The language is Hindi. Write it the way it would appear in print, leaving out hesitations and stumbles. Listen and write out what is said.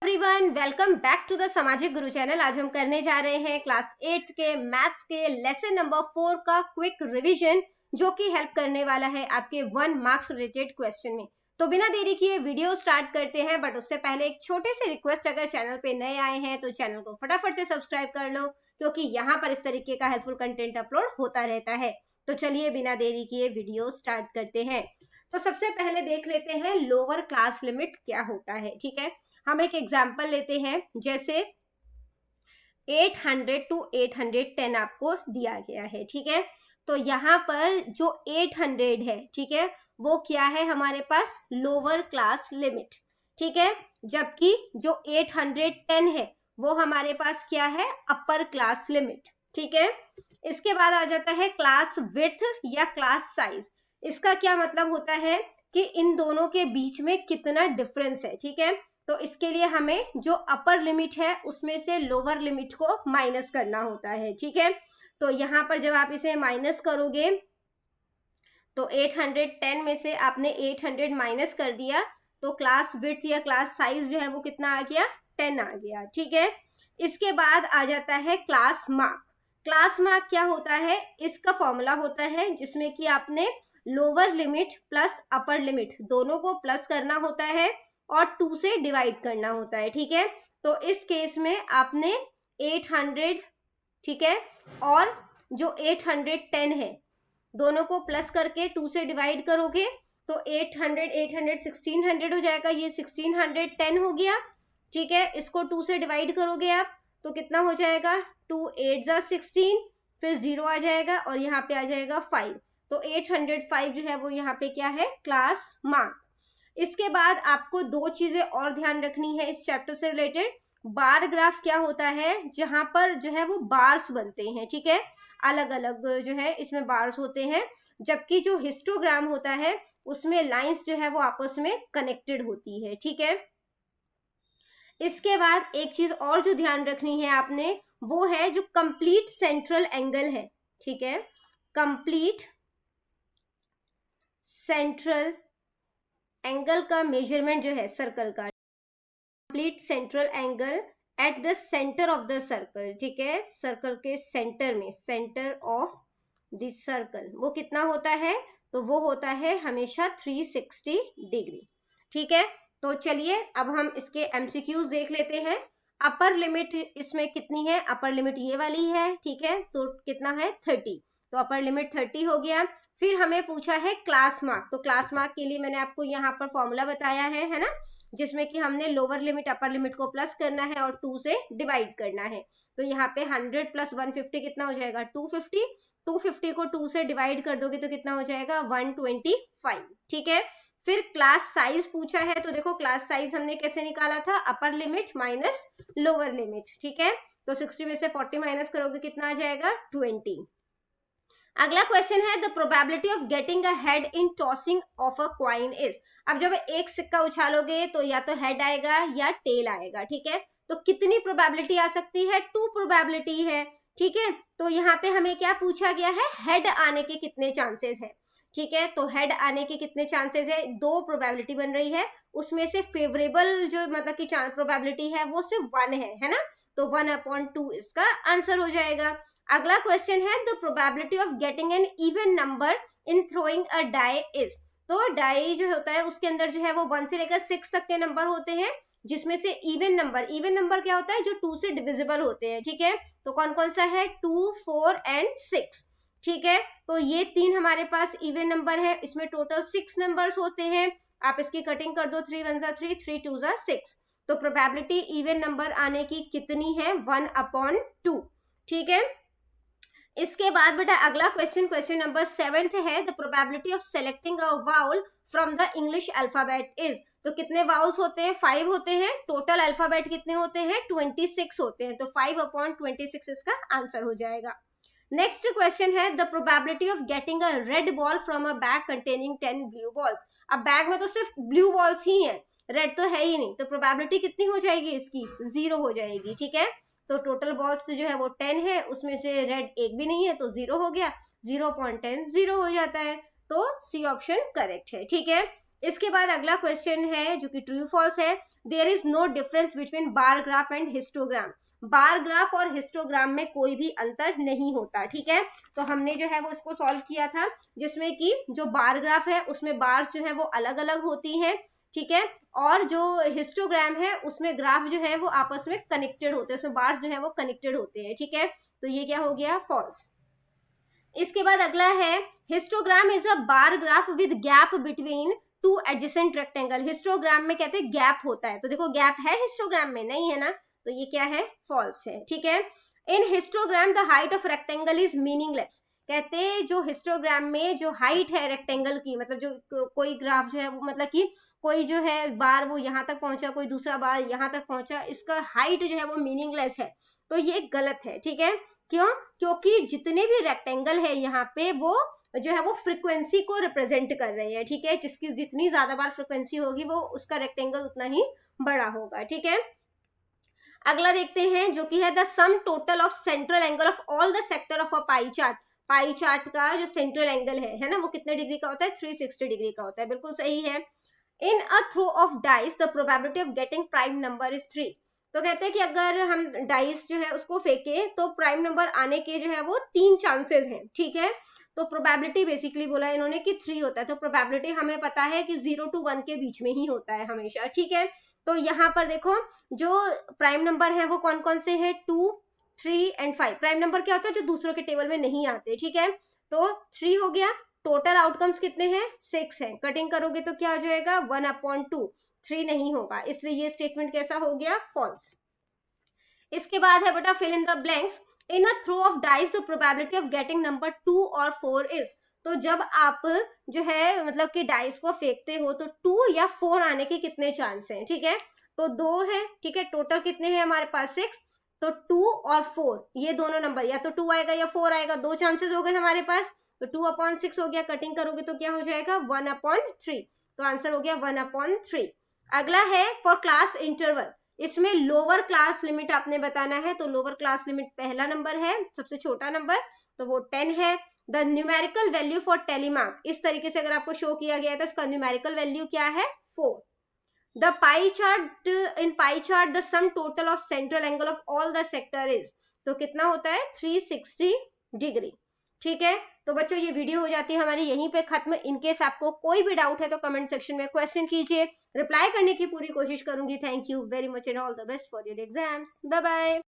Everyone, welcome back to the Samajik Guru channel. आज हम करने जा रहे हैं क्लास 8 के मैथ्स के लेसन नंबर 4 का क्विक रिवीजन, जो कि हेल्प करने वाला है आपके 1 मार्क्स रिलेटेड क्वेश्चन में। तो बिना देरी किए वीडियो स्टार्ट करते हैं, बट उससे पहले एक छोटे से रिक्वेस्ट, अगर चैनल पे नए आए हैं तो चैनल को फटाफट से सब्सक्राइब कर लो, क्योंकि यहाँ पर इस तरीके का हेल्पफुल कंटेंट अपलोड होता रहता है। तो चलिए बिना देरी किए वीडियो स्टार्ट करते हैं। तो सबसे पहले देख लेते हैं लोअर क्लास लिमिट क्या होता है। ठीक है, हम एक एग्जाम्पल लेते हैं, जैसे 800 to 810 आपको दिया गया है। ठीक है, तो यहाँ पर जो 800 है, ठीक है, वो क्या है हमारे पास, लोअर क्लास लिमिट। ठीक है, जबकि जो 810 है वो हमारे पास क्या है, अपर क्लास लिमिट। ठीक है, इसके बाद आ जाता है क्लास विड्थ या क्लास साइज। इसका क्या मतलब होता है कि इन दोनों के बीच में कितना डिफरेंस है। ठीक है, तो इसके लिए हमें जो अपर लिमिट है उसमें से लोअर लिमिट को माइनस करना होता है। ठीक है, तो यहाँ पर जब आप इसे माइनस करोगे तो 810 में से आपने 800 माइनस कर दिया, तो क्लास विड्थ या क्लास साइज जो है वो कितना आ गया, 10 आ गया। ठीक है, इसके बाद आ जाता है क्लास मार्क। क्लास मार्क क्या होता है, इसका फॉर्मूला होता है जिसमें कि आपने lower limit plus upper limit दोनों को प्लस करना होता है और 2 से डिवाइड करना होता है। ठीक है, तो इस केस में आपने 800, ठीक है, और जो 810 है दोनों को प्लस करके 2 से डिवाइड करोगे तो 800 800 1600 हो जाएगा, ये 1610 हो गया। ठीक है, इसको 2 से डिवाइड करोगे आप तो कितना हो जाएगा, 2 8 जा 16, फिर 0 आ जाएगा और यहाँ पे आ जाएगा 5, तो 805 जो है वो यहाँ पे क्या है, क्लास मार्क। इसके बाद आपको दो चीजें और ध्यान रखनी है इस चैप्टर से रिलेटेड। बार ग्राफ क्या होता है, जहां पर जो है वो बार्स बनते हैं। ठीक है, अलग अलग जो है इसमें बार्स होते हैं, जबकि जो हिस्टोग्राम होता है उसमें लाइंस जो है वो आपस में कनेक्टेड होती है। ठीक है, इसके बाद एक चीज और जो ध्यान रखनी है आपने, वो है जो कंप्लीट सेंट्रल एंगल है। ठीक है, कंप्लीट सेंट्रल एंगल का मेजरमेंट जो है सर्कल का, complete central angle at the centre of the circle. ठीक है, सर्कल के सेंटर में, सेंटर ऑफ द सर्कल, वो कितना होता है, तो वो होता है हमेशा 360 डिग्री। ठीक है, तो चलिए अब हम इसके एमसीक्यूज देख लेते हैं। अपर लिमिट इसमें कितनी है, अपर लिमिट ये वाली है। ठीक है, तो कितना है, 30, तो अपर लिमिट 30 हो गया। फिर हमें पूछा है क्लास मार्क, तो क्लास मार्क के लिए मैंने आपको यहाँ पर फॉर्मूला बताया है ना, जिसमें कि हमने लोअर लिमिट अपर लिमिट को प्लस करना है और 2 से डिवाइड करना है। तो यहाँ पे 100 प्लस 150 कितना हो जाएगा, 250, 250 को 2 से डिवाइड कर दोगे तो कितना हो जाएगा, 125। ठीक है, फिर क्लास साइज पूछा है, तो देखो क्लास साइज हमने कैसे निकाला था, upper limit minus lower limit. ठीक है, तो 60 में से 40 माइनस करोगे कितना आ जाएगा, 20। अगला क्वेश्चन है, the probability of getting a head in tossing of a coin is. अब जब एक सिक्का उछालोगे तो या तो हेड आएगा या टेल आएगा। ठीक है, तो कितनी प्रोबेबिलिटी आ सकती है, 2 प्रोबेबिलिटी है। ठीक है, तो यहाँ पे हमें क्या पूछा गया है, हेड आने के कितने चांसेस है। ठीक है, तो हेड आने के कितने चांसेस है, 2 प्रोबेबिलिटी बन रही है, उसमें से फेवरेबल जो मतलब की प्रोबेबिलिटी है वो सिर्फ 1 है ना, तो 1/2 इसका आंसर हो जाएगा। अगला क्वेश्चन है, the probability of getting an even number in throwing a die is. तो डाई जो होता है उसके अंदर जो है वो 1 से लेकर 6 तक के नंबर होते हैं, जिसमें से इवन नंबर क्या होता है, जो 2 से डिविजिबल होते हैं। ठीक है, तो कौन कौन सा है, 2 4 एंड 6। ठीक है, तो ये 3 हमारे पास इवन नंबर है, इसमें टोटल 6 नंबर्स होते हैं। आप इसकी कटिंग कर दो, 3 1 3 3 2 6, तो प्रोबेबिलिटी इवन नंबर आने की कितनी है, 1/2। ठीक है, इसके बाद बेटा अगला क्वेश्चन, क्वेश्चन नंबर 7 है, the probability of selecting a vowel from the English alphabet is. तो कितने वाउल्स होते हैं, 5 होते हैं, टोटल अल्फाबेट कितने होते हैं, 26 होते हैं, तो 5/26 इसका आंसर हो जाएगा। नेक्स्ट क्वेश्चन है, the probability of getting a red ball from a bag containing 10 blue balls. अब बैग में तो सिर्फ ब्लू बॉल्स ही हैं, रेड तो है ही नहीं, तो प्रोबेबिलिटी कितनी हो जाएगी इसकी, 0 हो जाएगी। ठीक है, तो टोटल बॉल्स जो है वो 10 है, उसमें से रेड एक भी नहीं है तो 0 हो गया, 0.10 0 हो जाता है, तो सी ऑप्शन करेक्ट है। ठीक है, इसके बाद अगला क्वेश्चन है जो कि ट्रू फॉल्स है, there is no difference between bar graph and histogram. Bar graph और हिस्टोग्राम में कोई भी अंतर नहीं होता, ठीक है। तो हमने जो है वो इसको सॉल्व किया था, जिसमें कि जो बार ग्राफ है उसमें बार्स जो है वो अलग अलग होती हैं, ठीक है, और जो हिस्टोग्राम है उसमें ग्राफ जो है वो आपस में कनेक्टेड होते हैं, उसमें बार्स जो है वो कनेक्टेड होते हैं, ठीक है। तो ये क्या हो गया, फॉल्स। इसके बाद अगला है, histogram is a bar graph with gap between two adjacent rectangle. Histogram में कहते हैं गैप होता है, तो देखो गैप है हिस्टोग्राम में, नहीं है ना, तो ये क्या है, फॉल्स है, ठीक है। In histogram the height of rectangle is meaningless. कहते हैं जो हिस्टोग्राम में जो हाइट है रेक्टेंगल की, मतलब जो कोई ग्राफ जो है वो, मतलब कि कोई जो है बार वो यहाँ तक पहुंचा, कोई दूसरा बार यहाँ तक पहुंचा, इसका हाइट जो है वो मीनिंगलेस है, तो ये गलत है, ठीक है। क्यों, क्योंकि जितने भी रेक्टेंगल है यहाँ पे वो जो है वो फ्रीक्वेंसी को रिप्रेजेंट कर रहे हैं, ठीक है। जिसकी जितनी ज्यादा बार फ्रीक्वेंसी होगी वो उसका रेक्टेंगल उतना ही बड़ा होगा, ठीक है। अगला देखते हैं जो कि है the sum total of central angle of all the sector of a pie chart. Pie chart का जो सेंट्रल एंगल है ना, वो कितने डिग्री का होता है, 360 डिग्री का होता है, बिल्कुल सही है। In a throw of dice the probability of getting prime number is 3। तो कहते हैं कि अगर हम डाइस जो है उसको फेंके तो प्राइम नंबर आने के जो है वो 3 चांसेस हैं, ठीक है। तो प्रोबेबिलिटी बेसिकली बोला इन्होंने कि 3 होता है, तो प्रोबेबिलिटी हमें पता है कि 0 to 1 के बीच में ही होता है हमेशा, ठीक है। तो यहाँ पर देखो जो प्राइम नंबर है वो कौन कौन से है, 2, 3 एंड 5। प्राइम नंबर क्या होता है, जो दूसरों के टेबल में नहीं आते, ठीक है। तो 3 हो गया, टोटल आउटकम्स कितने हैं, 6 हैं, कटिंग करोगे तो क्या हो जाएगा, 1/2, 3 नहीं होगा, इसलिए ये स्टेटमेंट कैसा हो गया, फॉल्स। इसके बाद है बेटा fill in the blanks. In a throw of dice the probability of getting number 2 और 4 इज। तो जब आप जो है मतलब कि डाइस को फेंकते हो तो 2 या 4 आने के कितने चांस हैं, ठीक है। तो 2 है, ठीक है, टोटल कितने हैं हमारे पास, 6। तो 2 और 4 ये दोनों नंबर या तो 2 आएगा या 4 आएगा, 2 चांसेस हो गए हमारे पास, तो 2/6 हो गया, कटिंग करोगे तो क्या हो जाएगा, 1/3। तो आंसर हो गया 1/3। अगला है फॉर क्लास इंटरवल। इसमें लोअर क्लास लिमिट आपने बताना है, तो लोअर क्लास लिमिट पहला नंबर है, सबसे छोटा नंबर, तो वो 10 है। द न्यूमेरिकल वैल्यू फॉर टेलीमार्क, इस तरीके से अगर आपको शो किया गया है तो इसका न्यूमेरिकल वैल्यू क्या है, 4। The pie chart, in pie chart the sum total of central angle of all the sector is. तो कितना होता है, 360 डिग्री, ठीक है। तो बच्चों ये वीडियो हो जाती है हमारी यहीं पे खत्म। इनकेस आपको कोई भी डाउट है तो कमेंट सेक्शन में क्वेश्चन कीजिए, रिप्लाई करने की पूरी कोशिश करूंगी। Thank you very much and all the best for your exams, bye bye.